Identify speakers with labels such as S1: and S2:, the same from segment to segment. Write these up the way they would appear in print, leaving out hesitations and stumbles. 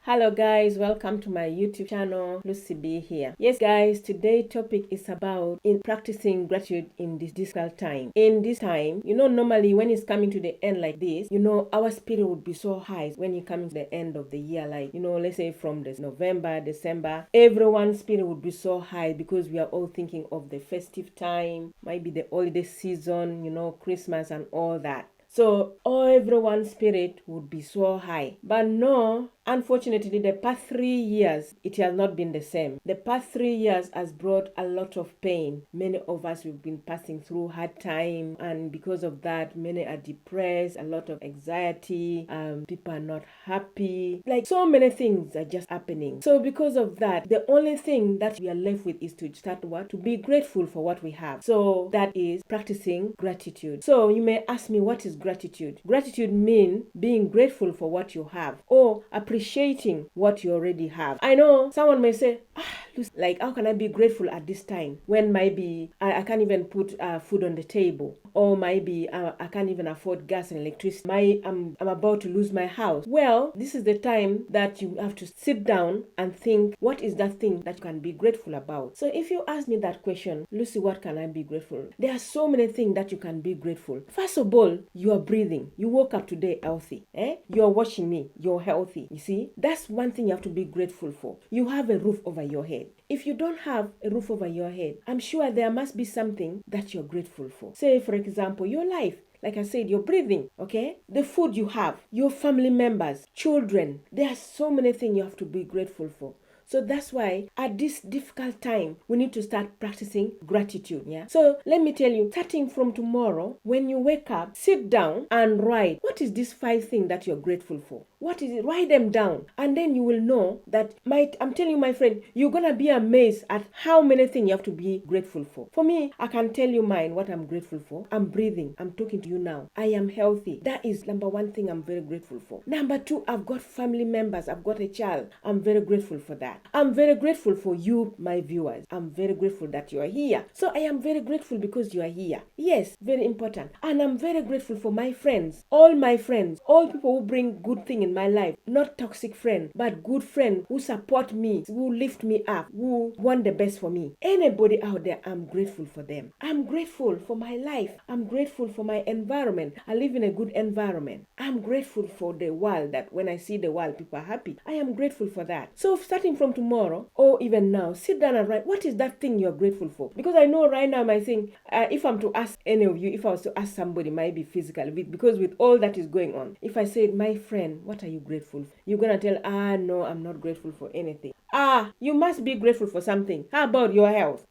S1: Hello guys, welcome to my YouTube channel. Lucy B here. Yes guys, today's topic is about practicing gratitude in this difficult time. In this time, normally when it's coming to the end like this, our spirit would be so high when you come to the end of the year, like, let's say from this November, December, everyone's spirit would be so high because we are all thinking of the festive time, maybe the holiday season, Christmas and all that. So everyone's spirit would be so high. But no, unfortunately, the past 3 years, it has not been the same. The past 3 years has brought a lot of pain. Many of us have been passing through hard time, and because of that, many are depressed, a lot of anxiety, people are not happy. Like, so many things are just happening. So because of that, the only thing that we are left with is to start what? To be grateful for what we have. So that is practicing gratitude. So you may ask me, what is gratitude? Gratitude means being grateful for what you have or appreciating what you already have. I know someone may say, Lucy, like, how can I be grateful at this time when maybe I can't even put food on the table, or maybe I can't even afford gas and electricity. I'm about to lose my house. Well, this is the time that you have to sit down and think, what is that thing that you can be grateful about? So if you ask me that question, Lucy, what can I be grateful? There are so many things that you can be grateful. First of all, you are breathing. You woke up today healthy. You are watching me. You're healthy. You see, that's one thing you have to be grateful for. You have a roof over your head. If you don't have a roof over your head, I'm sure there must be something that you're grateful for. Say, for example, your life. Like I said, you're breathing, okay? The food you have, your family members, children. There are so many things you have to be grateful for. So that's why at this difficult time, we need to start practicing gratitude, yeah? So let me tell you, starting from tomorrow, when you wake up, sit down and write, what is this 5 things that you're grateful for? What is it? Write them down. And then you will know that, I'm telling you, my friend, you're going to be amazed at how many things you have to be grateful for. For me, I can tell you mine, what I'm grateful for. I'm breathing. I'm talking to you now. I am healthy. That is number 1 thing I'm very grateful for. Number 2, I've got family members. I've got a child. I'm very grateful for that. I'm very grateful for you, my viewers. I'm very grateful that you are here. So I am very grateful because you are here. Yes, very important. And I'm very grateful for my friends, all people who bring good things in my life. Not toxic friends, but good friends who support me, who lift me up, who want the best for me. Anybody out there, I'm grateful for them. I'm grateful for my life. I'm grateful for my environment. I live in a good environment. I'm grateful for the world, that when I see the world, people are happy. I am grateful for that. So starting from tomorrow, or even now, sit down and write, what is that thing you're grateful for? Because I know right now, I think, if I'm to ask any of you, if I was to ask somebody, maybe physically, because with all that is going on, if I said, my friend, what are you grateful for? You're going to tell, no, I'm not grateful for anything. You must be grateful for something. How about your health?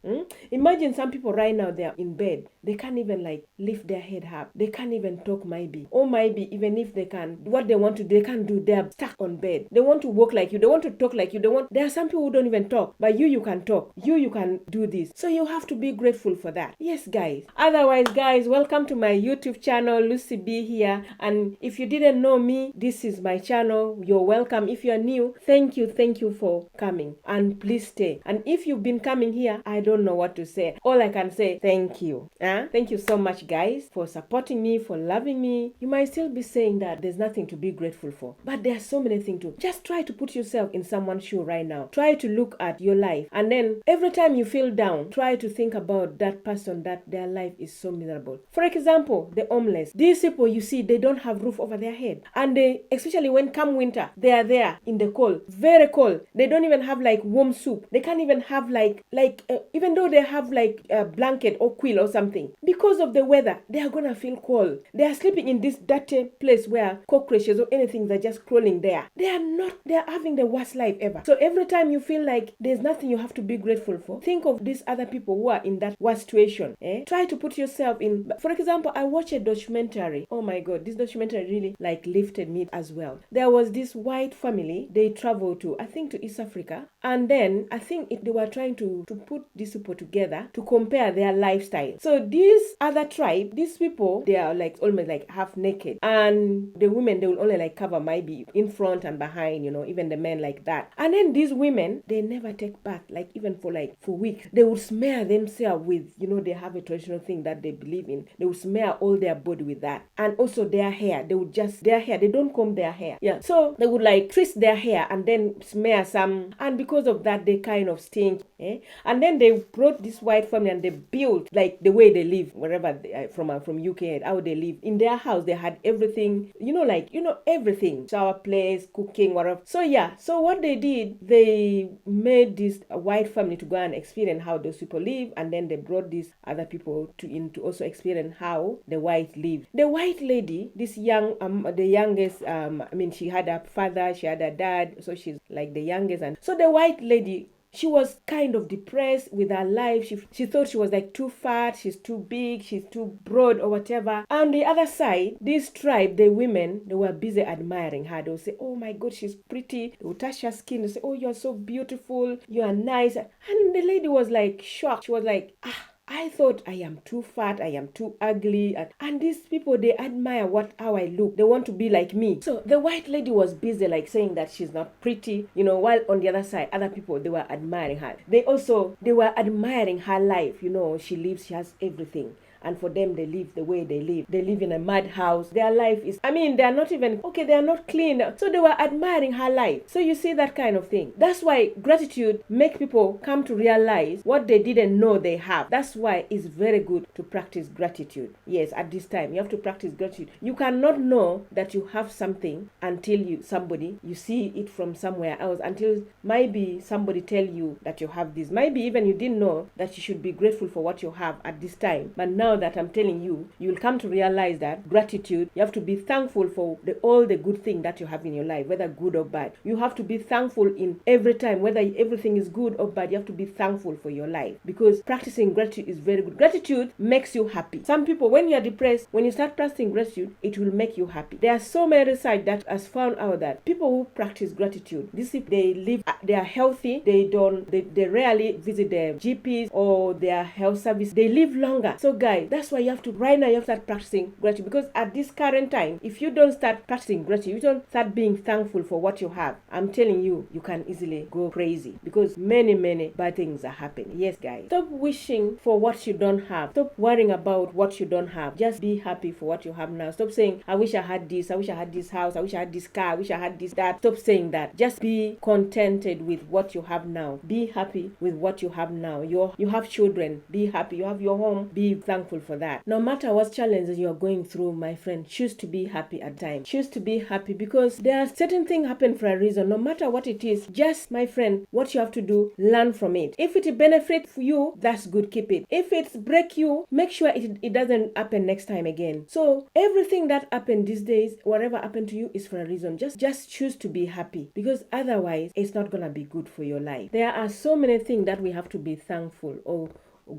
S1: Imagine some people right now, they are in bed. They can't even lift their head up. They can't even talk maybe. Or maybe even if they can, what they want to do, they can't do. They are stuck on bed. They want to walk like you. They want to talk like you. There are some people who don't even talk. But you can talk. You can do this. So you have to be grateful for that. Yes, guys. Otherwise, guys, welcome to my YouTube channel, Lucy B here. And if you didn't know me, this is my channel. You're welcome. If you're new, thank you for coming. And please stay. And if you've been coming here, I don't know what to say. All I can say, thank you. Thank you so much, guys, for supporting me, for loving me. You might still be saying that there's nothing to be grateful for. But there are so many things to. Just try to put yourself in someone's shoe right now. Try to look at your life. And then every time you feel down, try to think about that person that their life is so miserable. For example, the homeless. These people, you see, they don't have roof over their head. And they, especially when come winter, they are there in the cold. Very cold. They don't even have warm soup. They can't even have even though they have a blanket or quill or something. Because of the weather, they are gonna feel cold. They are sleeping in this dirty place where cockroaches or anything are just crawling there. They are having the worst life ever. So every time you feel like there's nothing you have to be grateful for, think of these other people who are in that worst situation. Try to put yourself in. For example, I watched a documentary. Oh my God, this documentary really lifted me as well. There was this white family. They traveled to, I think, to East Africa. Africa, and then I think they were trying to put these people together to compare their lifestyle. So this other tribe, these people, they are like almost like half naked, and the women, they will only like cover maybe in front and behind, even the men like that. And then these women, they never take bath, like even for weeks. They would smear themselves with, they have a traditional thing that they believe in. They would smear all their body with that, and also their hair. They don't comb their hair. Yeah, so they would like twist their hair and then smear some, and because of that, they kind of stink. And then they brought this white family and they built like the way they live wherever they, from UK, how they live in their house. They had everything, everything, shower place, cooking, whatever. So what they did, they made this white family to go and experience how those people live, and then they brought these other people to also experience how the white live. The white lady, this the youngest, she had a father, she had a dad, so she's like the youngest, and so the white lady, she was kind of depressed with her life. She thought she was like too fat, she's too big, she's too broad or whatever. On the other side, this tribe, the women, they were busy admiring her. They would say, oh my God, she's pretty. They would touch her skin. They say, oh, you're so beautiful, you are nice. And the lady was like shocked. She was like, I thought I am too fat, I am too ugly, and these people, they admire how I look. They want to be like me. So the white lady was busy like saying that she's not pretty, while on the other side, other people, they were admiring her. They were admiring her life. She has everything. And for them, they live the way they live. They live in a mud house. Their life is, they are not even, they are not clean. So they were admiring her life. So you see that kind of thing. That's why gratitude make people come to realize what they didn't know they have. That's why it's very good to practice gratitude. Yes, at this time, you have to practice gratitude. You cannot know that you have something until you see it from somewhere else, until maybe somebody tell you that you have this. Maybe even you didn't know that you should be grateful for what you have at this time. But now that I'm telling you, you will come to realize that gratitude, you have to be thankful for all the good things that you have in your life, whether good or bad. You have to be thankful in every time, whether everything is good or bad. You have to be thankful for your life, because practicing gratitude is very good. Gratitude makes you happy. Some people, when you are depressed, when you start practicing gratitude, it will make you happy. There are so many research that has found out that people who practice gratitude, they are healthy, they rarely visit their GPs or their health service, they live longer. So guys, that's why you have to start practicing gratitude, because at this current time, if you don't start practicing gratitude, you don't start being thankful for what you have, I'm telling you, you can easily go crazy, because many bad things are happening. Yes guys, stop wishing for what you don't have. Stop worrying about what you don't have. Just be happy for what you have now. Stop saying, I wish I had this, I wish I had this house, I wish I had this car, I wish I had this, that. Stop saying that. Just be contented with what you have now. Be happy with what you have now. You have children, be happy. You have your home, be thankful for that. No matter what challenges you're going through, my friend, choose to be happy at times. Choose to be happy, because there are certain things happen for a reason. No matter what it is, just, my friend, what you have to do, learn from it. If it benefits you, that's good, keep it. If it's break you, make sure it doesn't happen next time again. So everything that happened these days, whatever happened to you, is for a reason. Just choose to be happy, because otherwise it's not gonna be good for your life. There are so many things that we have to be thankful or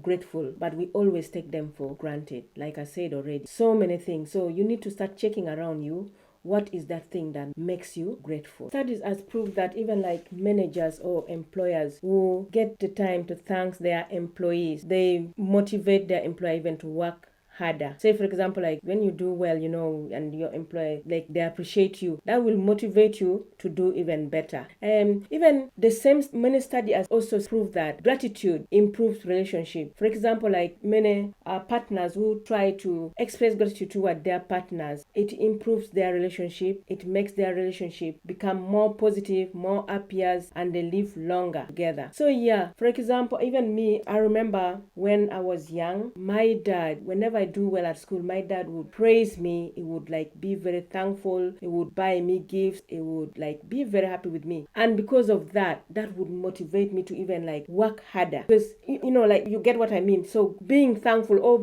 S1: grateful, but we always take them for granted. Like I said already, so many things. So you need to start checking around you. What is that thing that makes you grateful? Studies has proved that even like managers or employers who get the time to thank their employees, they motivate their employee even to work harder. Say for example, like when you do well, and your employer, like they appreciate you, that will motivate you to do even better. Even the same many study has also proved that gratitude improves relationship. For example, like many partners who try to express gratitude toward their partners, it improves their relationship. It makes their relationship become more positive, more happier, and they live longer together. So yeah, for example, even me, I remember when I was young, my dad, whenever I do well at school, my dad would praise me. He would like be very thankful. He would buy me gifts. He would like be very happy with me. And because of that would motivate me to even like work harder. Because like you get what I mean. So being thankful, or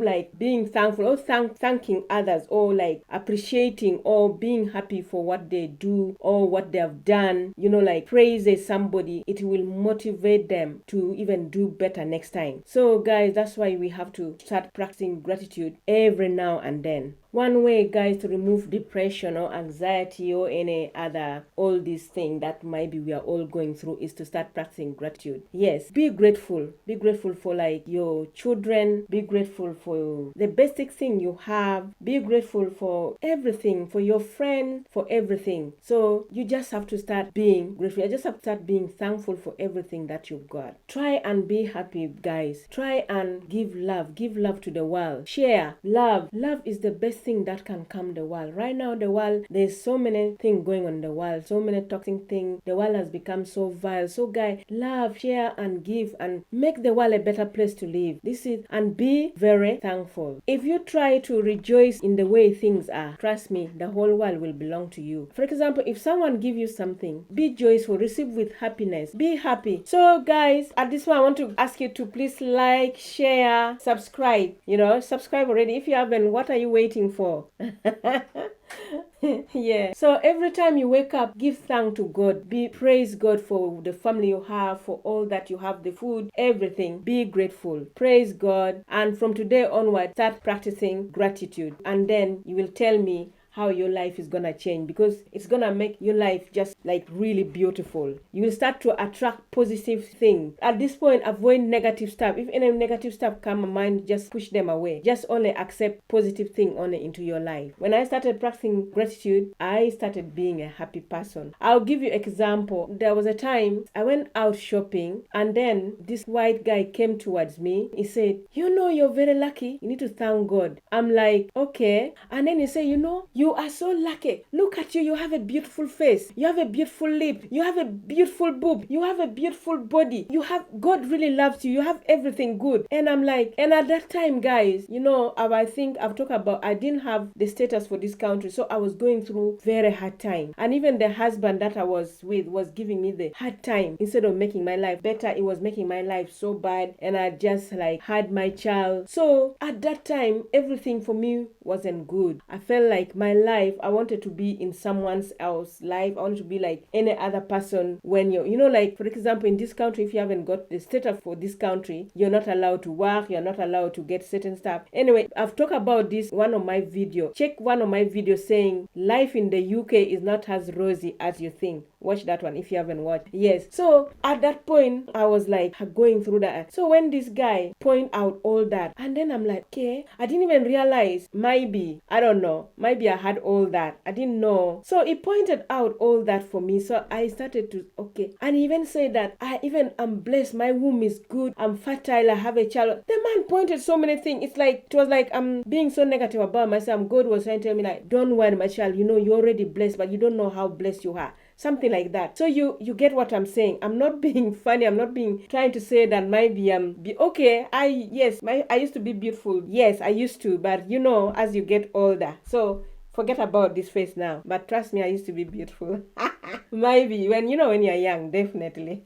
S1: thanking others, or like appreciating or being happy for what they do or what they have done, like praise somebody, it will motivate them to even do better next time. So guys, that's why we have to start practicing gratitude every now and then. one way, guys, to remove depression or anxiety or any other all these things that maybe we are all going through is to start practicing gratitude. Yes, be grateful. Be grateful for like your children. Be grateful for the basic thing you have. Be grateful for everything, for your friend, for everything. So you just have to start being grateful. You just have to start being thankful for everything that you've got. Try and be happy, guys. Try and give love. Give love to the world. Share love. Love is the best thing that can calm the world. Right now, the world, there's so many things going on in the world, so many toxic things. The world has become so vile. So, guys, love, share, and give, and make the world a better place to live. This is, and be very thankful. If you try to rejoice in the way things are, trust me, the whole world will belong to you. For example, if someone give you something, be joyful, receive with happiness, be happy. So, guys, at this one, I want to ask you to please like, share, subscribe. Subscribe already. If you haven't, what are you waiting for? Yeah. So every time you wake up, give thanks to God. Praise God for the family you have, for all that you have, the food, everything. Be grateful. Praise God. And from today onward, start practicing gratitude. And then you will tell me how your life is gonna change, because it's gonna make your life just like really beautiful. You will start to attract positive things. At this point, avoid negative stuff. If any negative stuff come in mind, just push them away. Just only accept positive thing only into your life. When I started practicing gratitude, I started being a happy person. I'll give you example. There was a time I went out shopping, and then this white guy came towards me. He said, you're very lucky. You need to thank God. I'm like, okay. And then he said, you are so lucky. Look at you. You have a beautiful face. You have a beautiful lip. You have a beautiful boob. You have a beautiful body. God really loves you. You have everything good. And I'm like, and at that time, guys, I think I've talked about, I didn't have the status for this country. So I was going through very hard time. And even the husband that I was with was giving me the hard time. Instead of making my life better, it was making my life so bad. And I just like had my child. So at that time, everything for me wasn't good. I felt like my life, I wanted to be in someone else's life. I wanted to be like any other person. When like, for example, in this country, if you haven't got the status for this country, you're not allowed to work, you're not allowed to get certain stuff. Anyway, I've talked about this one of my videos. Check one of my videos saying life in the UK is not as rosy as you think. Watch that one if you haven't watched. Yes. So at that point, I was like going through that. So when this guy point out all that, and then I'm like, okay, I didn't even realize, maybe I had all that. I didn't know. So he pointed out all that for me. So I started to, okay. And he even said that I'm blessed. My womb is good. I'm fertile. I have a child. The man pointed so many things. It was like I'm being so negative about myself. God was trying to tell me like, don't worry, my child. You're already blessed, but you don't know how blessed you are. Something like that. So you get what I'm saying. I'm not being funny. I'm not trying to say that maybe be okay. I used to be beautiful. Yes, I used to, but as you get older. So forget about this face now. But trust me, I used to be beautiful. Maybe when you're young, definitely.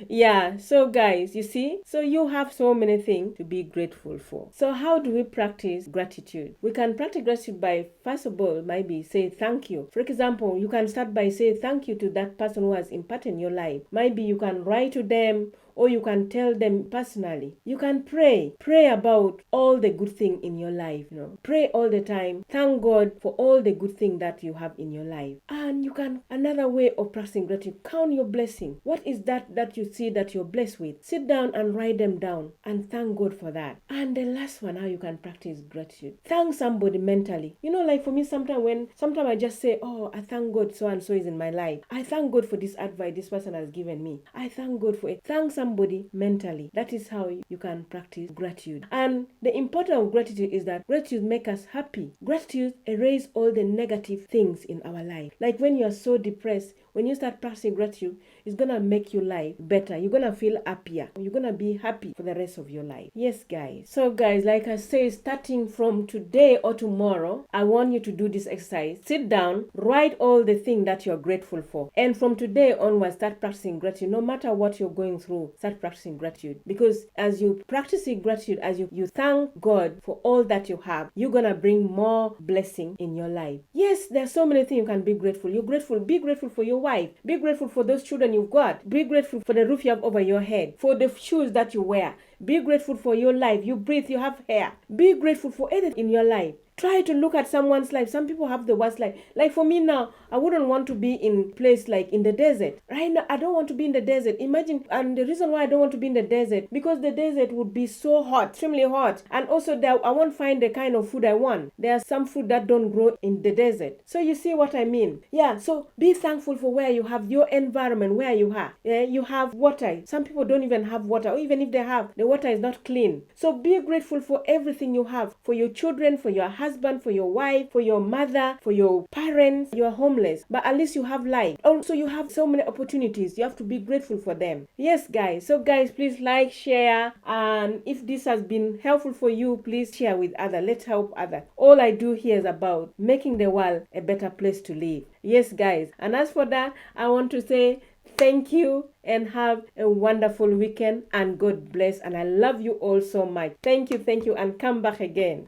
S1: Yeah, so guys, you see, so you have so many things to be grateful for. So how do we practice gratitude? We can practice gratitude by, first of all, maybe say thank you. For example, you can start by saying thank you to that person who has impacted your life. Maybe you can write to them, or you can tell them personally. You can pray about all the good thing in your life. Pray all the time. Thank God for all the good thing that you have in your life. And you can, another way of practicing gratitude, count your blessing. What is that you see that you're blessed with? Sit down and write them down and thank God for that. And the last one, how you can practice gratitude. Thank somebody mentally. Like for me, sometimes I just say, oh, I thank God so and so is in my life. I thank God for this advice this person has given me. I thank God for it. Thank somebody mentally. That is how you can practice gratitude. And the importance of gratitude is that gratitude makes us happy. Gratitude erases all the negative things in our life. Like when you're so depressed, when you start practicing gratitude, it's gonna make your life better. You're gonna feel happier. You're gonna be happy for the rest of your life. Yes, guys. So guys, like I say, starting from today or tomorrow, I want you to do this exercise. Sit down, write all the things that you're grateful for. And from today onwards, start practicing gratitude. No matter what you're going through, start practicing gratitude. Because as you practice gratitude, as you thank God for all that you have, you're gonna bring more blessing in your life. Yes, there's so many things you can be grateful. Be grateful for your wife. Be grateful for those children you've got. Be grateful for the roof you have over your head, for the shoes that you wear. Be grateful for your life. You breathe, you have hair. Be grateful for anything in your life. try to look at someone's life. Some people have the worst life. Like for me now, I wouldn't want to be in place like in the desert. Right now, I don't want to be in the desert. Imagine, and the reason why I don't want to be in the desert, because the desert would be so hot, extremely hot. And also that I won't find the kind of food I want. There are some food that don't grow in the desert. So you see what I mean? Yeah, so be thankful for where you have your environment, where you are. Yeah, you have water. Some people don't even have water, or even if they have, the water is not clean. So be grateful for everything you have, for your children, for your husband, for your wife, for your mother, for your parents. You are homeless, but at least you have life. Also, you have so many opportunities. You have to be grateful for them. Yes, guys. So guys, please like, share, and if this has been helpful for you, please share with others. Let's help others. All I do here is about making the world a better place to live. Yes, guys. And as for that, I want to say thank you and have a wonderful weekend, and God bless. And I love you all so much. Thank you, and come back again.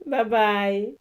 S1: Bye-bye.